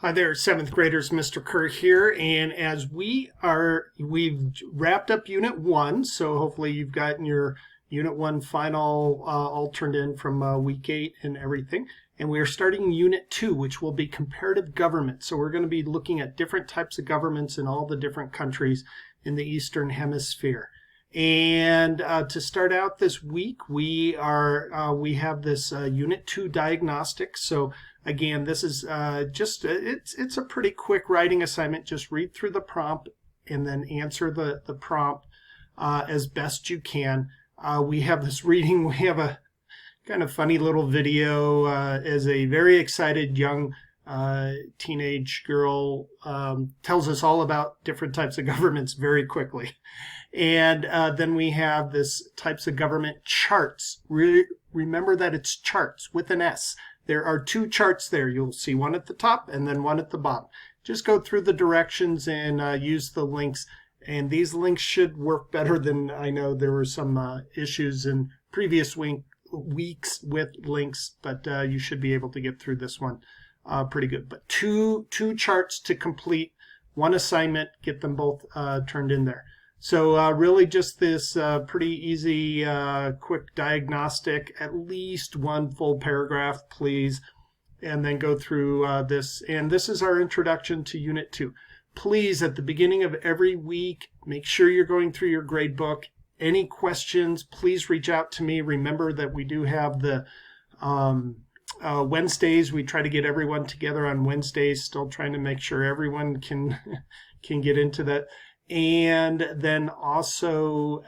Hi there, 7th graders, Mr. Kerr here, and as we've wrapped up Unit 1, so hopefully you've gotten your Unit 1 final all turned in from Week 8 and everything, and we are starting Unit 2, which will be comparative government. So we're going to be looking at different types of governments in all the different countries in the Eastern Hemisphere. And to start out this week, we have this Unit 2 diagnostics. So again, this is it's a pretty quick writing assignment. Just read through the prompt and then answer the prompt as best you can. We have this reading. We have a kind of funny little video as a very excited young teenage girl tells us all about different types of governments very quickly. And then we have this types of government charts. Remember that it's charts with an S. There are two charts there. You'll see one at the top and then one at the bottom. Just go through the directions and use the links. And these links should work better than, I know there were some issues in previous weeks with links, but you should be able to get through this one pretty good. But two charts to complete, one assignment, get them both turned in there. So really just this pretty easy, quick diagnostic, at least one full paragraph, please, and then go through this. And this is our introduction to Unit 2. Please, at the beginning of every week, make sure you're going through your grade book. Any questions, please reach out to me. Remember that we do have the Wednesdays. We try to get everyone together on Wednesdays, still trying to make sure everyone can get into that. And then also,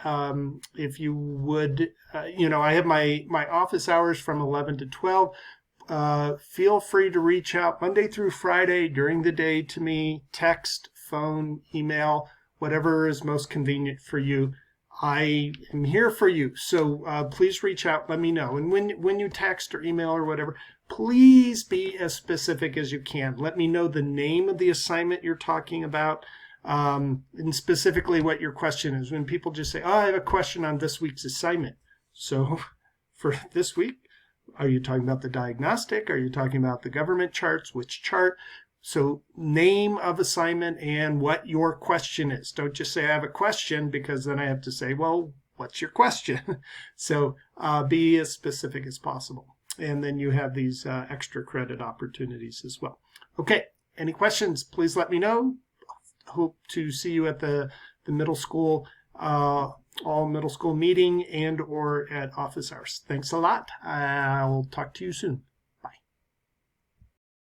if you would, I have my office hours from 11 to 12. Feel free to reach out Monday through Friday during the day to me, text, phone, email, whatever is most convenient for you. I am here for you, so please reach out, let me know. And when you text or email or whatever, please be as specific as you can. Let me know the name of the assignment you're talking about. And specifically what your question is. When people just say, oh, I have a question on this week's assignment. So for this week, are you talking about the diagnostic? Are you talking about the government charts? Which chart? So name of assignment and what your question is. Don't just say I have a question, because then I have to say, well, what's your question? So be as specific as possible. And then you have these extra credit opportunities as well. Okay, any questions? Please let me know. Hope to see you at the middle school, all middle school meeting and or at office hours. Thanks a lot. I'll talk to you soon.